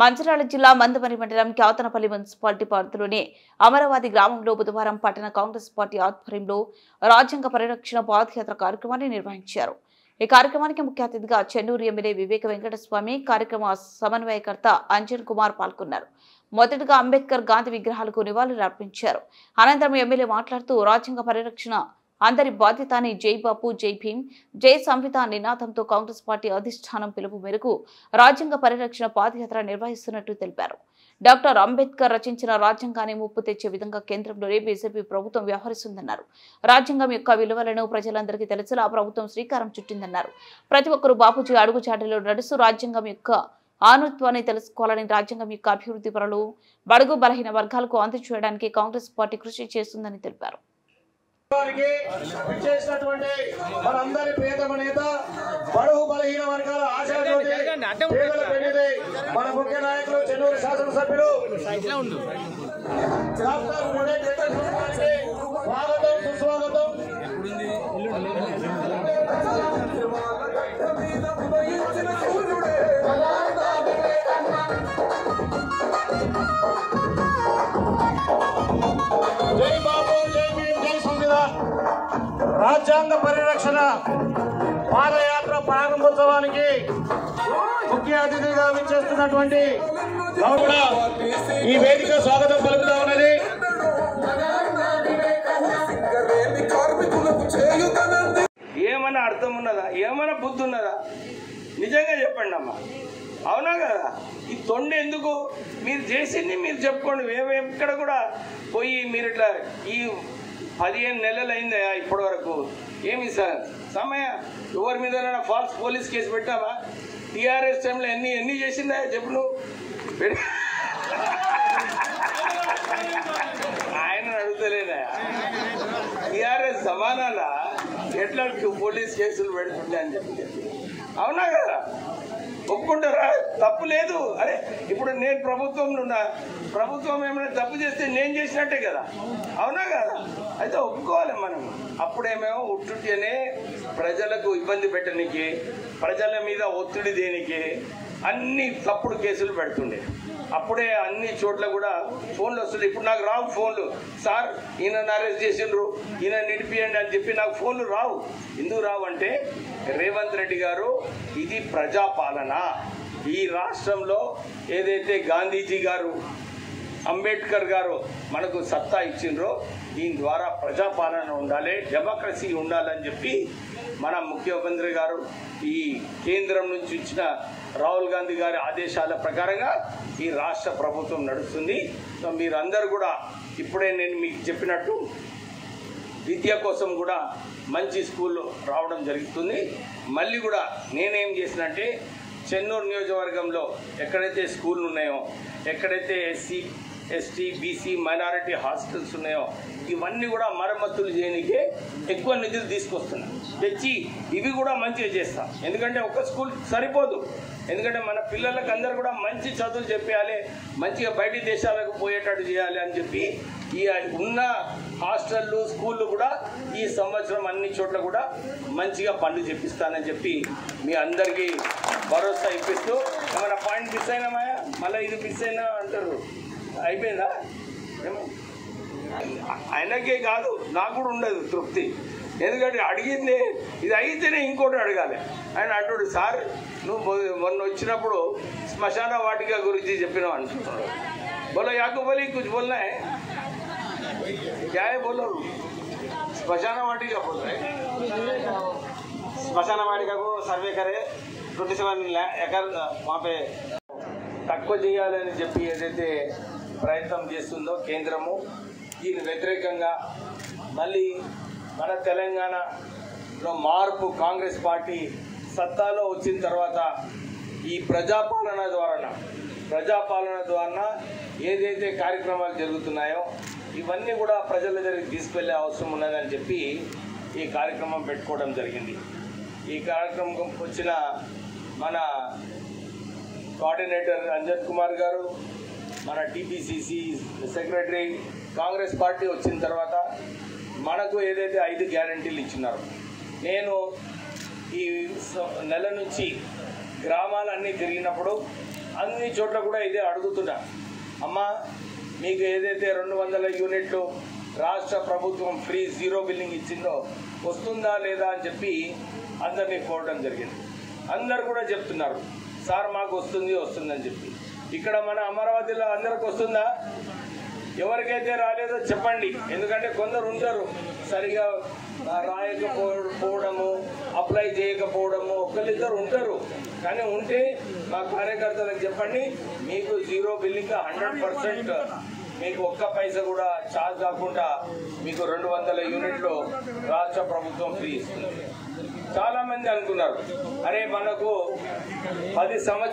మంచిర్యాల జిల్లా మందమరి మండలం క్యాతనపల్లి మున్సిపాలిటీ పరిధిలోని అమరావతి గ్రామంలో బుధవారం పట్టణ కాంగ్రెస్ పార్టీ ఆధ్వర్యంలో రాజ్యాంగ పరిరక్షణ పాదయాత్ర కార్యక్రమాన్ని నిర్వహించారు. ఈ కార్యక్రమానికి ముఖ్య అతిథిగా చెన్నూరు ఎమ్మెల్యే వివేక వెంకటస్వామి, కార్యక్రమ సమన్వయకర్త అంజన్ కుమార్ పాల్గొన్నారు. మొదటగా అంబేద్కర్ గాంధీ విగ్రహాలకు నివాళులు అర్పించారు. అనంతరం ఎమ్మెల్యే మాట్లాడుతూ రాజ్యాంగ పరిరక్షణ అందరి బాధ్యత అని జై బాపు, జై భీమ్, జై సంవిధాన్ నినాదంతో కాంగ్రెస్ పార్టీ అధిష్టానం పిలుపు మేరకు రాజ్యాంగ పరిరక్షణ పాదయాత్ర నిర్వహిస్తున్నట్టు తెలిపారు. డాక్టర్ అంబేద్కర్ రచించిన రాజ్యాంగాన్ని ముప్పు తెచ్చే విధంగా కేంద్రంలోనే బీజేపీ ప్రభుత్వం వ్యవహరిస్తుందన్నారు. రాజ్యాంగం యొక్క విలువలను ప్రజలందరికీ తెలిసేలా ప్రభుత్వం శ్రీకారం చుట్టిందన్నారు. ప్రతి ఒక్కరూ బాపూజీ అడుగుజాడలో నడుస్తూ రాజ్యాంగం యొక్క ఆనుత్వాన్ని తెలుసుకోవాలని, రాజ్యాంగం యొక్క అభివృద్ధి పనులు బడుగు బలహీన వర్గాలకు అందజేయడానికి కాంగ్రెస్ పార్టీ కృషి చేస్తుందని తెలిపారు. మనందరి ప్రియతమ నేత, బడుగు బలహీన వర్గాల ఆశాజ్యోతి, పేదల పెన్నిధి, మన ముఖ్య నాయకులు చెన్నూరు శాసనసభ్యులు డాక్టర్ స్వాగతం, సుస్వాగతం. జై బాబు, జై భీమ్, జై సంవిధాన్ రాజ్యాంగ పరిరక్షణ పాదయాత్ర ప్రారంభోత్సవానికి ముఖ్య అతిథిగా విచ్చేస్తున్నటువంటి ఈ వేదిక స్వాగతం పలుకుతా ఉన్నది. ఏమైనా అర్థం ఉన్నదా? ఏమైనా బుద్ధి ఉన్నదా? నిజంగా చెప్పండి అమ్మా, అవునా కదా? ఈ తొండి ఎందుకు? మీరు చేసింది మీరు చెప్పుకోండి. ఎక్కడ కూడా పోయి మీరు ఇట్లా ఈ 15 నెలలు అయిందా ఇప్పటి వరకు? ఏమి సార్ సమయం ఎవరి మీద ఫాల్స్ పోలీస్ కేసు పెట్టామా? టీఆర్ఎస్ టైంలో ఎన్ని చేసిందా చెప్పు నువ్వు. ఆయన అడుగుతలేదా? టీఆర్ఎస్ సమానాలా ఎట్లా పోలీస్ కేసులు పెడుతుండే అని చెప్పి, అవునా కదా? ఒప్పుకుంటారా? తప్పు లేదు. అరే ఇప్పుడు నేను ప్రభుత్వంలో ఉన్నా, ప్రభుత్వం ఏమైనా తప్పు చేస్తే నేను చేసినట్టే కదా, అవునా కదా? అయితే ఒప్పుకోవాలి మనం. అప్పుడేమో ఉట్టునే ప్రజలకు ఇబ్బంది పెట్టడానికి, ప్రజల మీద ఒత్తిడి దేనికి అన్ని తప్పుడు కేసులు పెడుతుండే. అప్పుడే అన్ని చోట్ల కూడా ఫోన్లు వస్తుంది. ఇప్పుడు నాకు రావు ఫోన్లు, సార్ ఈయన అరెస్ట్ చేసిండ్రు, ఈయన నిడిపియండి అని చెప్పి నాకు ఫోన్లు రావు. ఎందుకు రావు అంటే రేవంత్ రెడ్డి గారు ఇది ప్రజాపాలన. ఈ రాష్ట్రంలో ఏదైతే గాంధీజీ గారు, అంబేద్కర్ గారు మనకు సత్తా ఇచ్చిండ్రో దీని ద్వారా ప్రజాపాలన ఉండాలి, డెమోక్రసీ ఉండాలని చెప్పి మన ముఖ్యమంత్రి గారు ఈ కేంద్రం నుంచి ఇచ్చిన రాహుల్ గాంధీ గారి ఆదేశాల ప్రకారంగా ఈ రాష్ట్ర ప్రభుత్వం నడుస్తుంది. సో మీరందరూ కూడా ఇప్పుడే నేను మీకు చెప్పినట్టు విద్య కోసం కూడా మంచి స్కూల్ రావడం జరుగుతుంది. మళ్ళీ కూడా నేనేం చేసినంటే చెన్నూరు నియోజకవర్గంలో ఎక్కడైతే స్కూళ్ళు ఉన్నాయో, ఎక్కడైతే SC, ST, BC, minority hostels ఉన్నాయో ఇవన్నీ కూడా మరమ్మతులు చేయడానికే ఎక్కువ నిధులు తీసుకొస్తున్నా. తెచ్చి ఇవి కూడా మంచిగా చేస్తాం. ఎందుకంటే ఒక స్కూల్ సరిపోదు. ఎందుకంటే మన పిల్లలకు అందరూ కూడా మంచి చదువులు చెప్పేయాలి, మంచిగా బయటి దేశాలకు పోయేటట్టు చేయాలి అని చెప్పి ఈ ఉన్న హాస్టళ్ళు, స్కూళ్ళు కూడా ఈ సంవత్సరం అన్ని చోట్ల కూడా మంచిగా పనులు చెప్పిస్తానని చెప్పి మీ అందరికీ భరోసా ఇప్పిస్తూ, ఏమైనా పాయింట్ మిస్ అయినామాయా మళ్ళీ ఇది మిస్ అయినా అంటారు. అయిపోయిందా? ఆయనకే కాదు నాకు కూడా ఉండదు తృప్తి. ఎందుకంటే అడిగింది ఇది అయితేనే ఇంకోటి అడగాలి. ఆయన అంటాడు, సార్ నువ్వు మొన్న వచ్చినప్పుడు శ్మశాన వాటిక గురించి చెప్పినావు అంటున్నాడు. బోలో యాకు బోలి కుछ बोलना है क्या है बोलो. శ్మశాన వాటిక बोल रहे శ్మశాన వాటికకు సర్వే करे 27 ఎకర్ మాపే తక్కువ చేయాలని చెప్పి ఏదైతే ప్రయత్నం చేస్తుందో కేంద్రము, దీని వ్యతిరేకంగా మళ్ళీ మన తెలంగాణలో మార్పు కాంగ్రెస్ పార్టీ సత్తాలో వచ్చిన తర్వాత ఈ ప్రజాపాలన ద్వారా ఏదైతే కార్యక్రమాలు జరుగుతున్నాయో ఇవన్నీ కూడా ప్రజల దగ్గరికి తీసుకెళ్లే అవసరం ఉన్నదని చెప్పి ఈ కార్యక్రమం పెట్టుకోవడం జరిగింది. ఈ కార్యక్రమం వచ్చిన మన కోఆర్డినేటర్ అంజన్ కుమార్ గారు, మన టీపీసీసీ సెక్రటరీ, కాంగ్రెస్ పార్టీ వచ్చిన తర్వాత మనకు ఏదైతే 5 గ్యారంటీలు ఇచ్చినారో, నేను ఈ నెల నుంచి గ్రామాలన్నీ తిరిగినప్పుడు అన్ని చోట్ల కూడా ఇదే అడుగుతున్నా. అమ్మా, మీకు ఏదైతే 200 యూనిట్లు రాష్ట్ర ప్రభుత్వం ఫ్రీ జీరో బిల్లింగ్ ఇచ్చిందో వస్తుందా లేదా అని చెప్పి అందరినీ కోరడం జరిగింది. అందరు కూడా చెప్తున్నారు, సార్ మాకు వస్తుందని చెప్పి. ఇక్కడ మన అమరావతిలో అందరికి వస్తుందా? ఎవరికైతే రాలేదో చెప్పండి. ఎందుకంటే కొందరు ఉంటారు సరిగా రాయకపోవడము, అప్లై చేయకపోవడము, ఒకరిద్దరు ఉంటారు. కానీ ఉంటే మా కార్యకర్తలకు చెప్పండి, మీకు జీరో బిల్లింగ్ 100% మీకు ఒక్క పైసా కూడా ఛార్జ్ కాకుండా మీకు 200 యూనిట్లు రాష్ట్ర ప్రభుత్వం ఫ్రీ ఇస్తుంది. చాలా మంది అనుకున్నారు, అరే మనకు 10 సంవత్సరాలు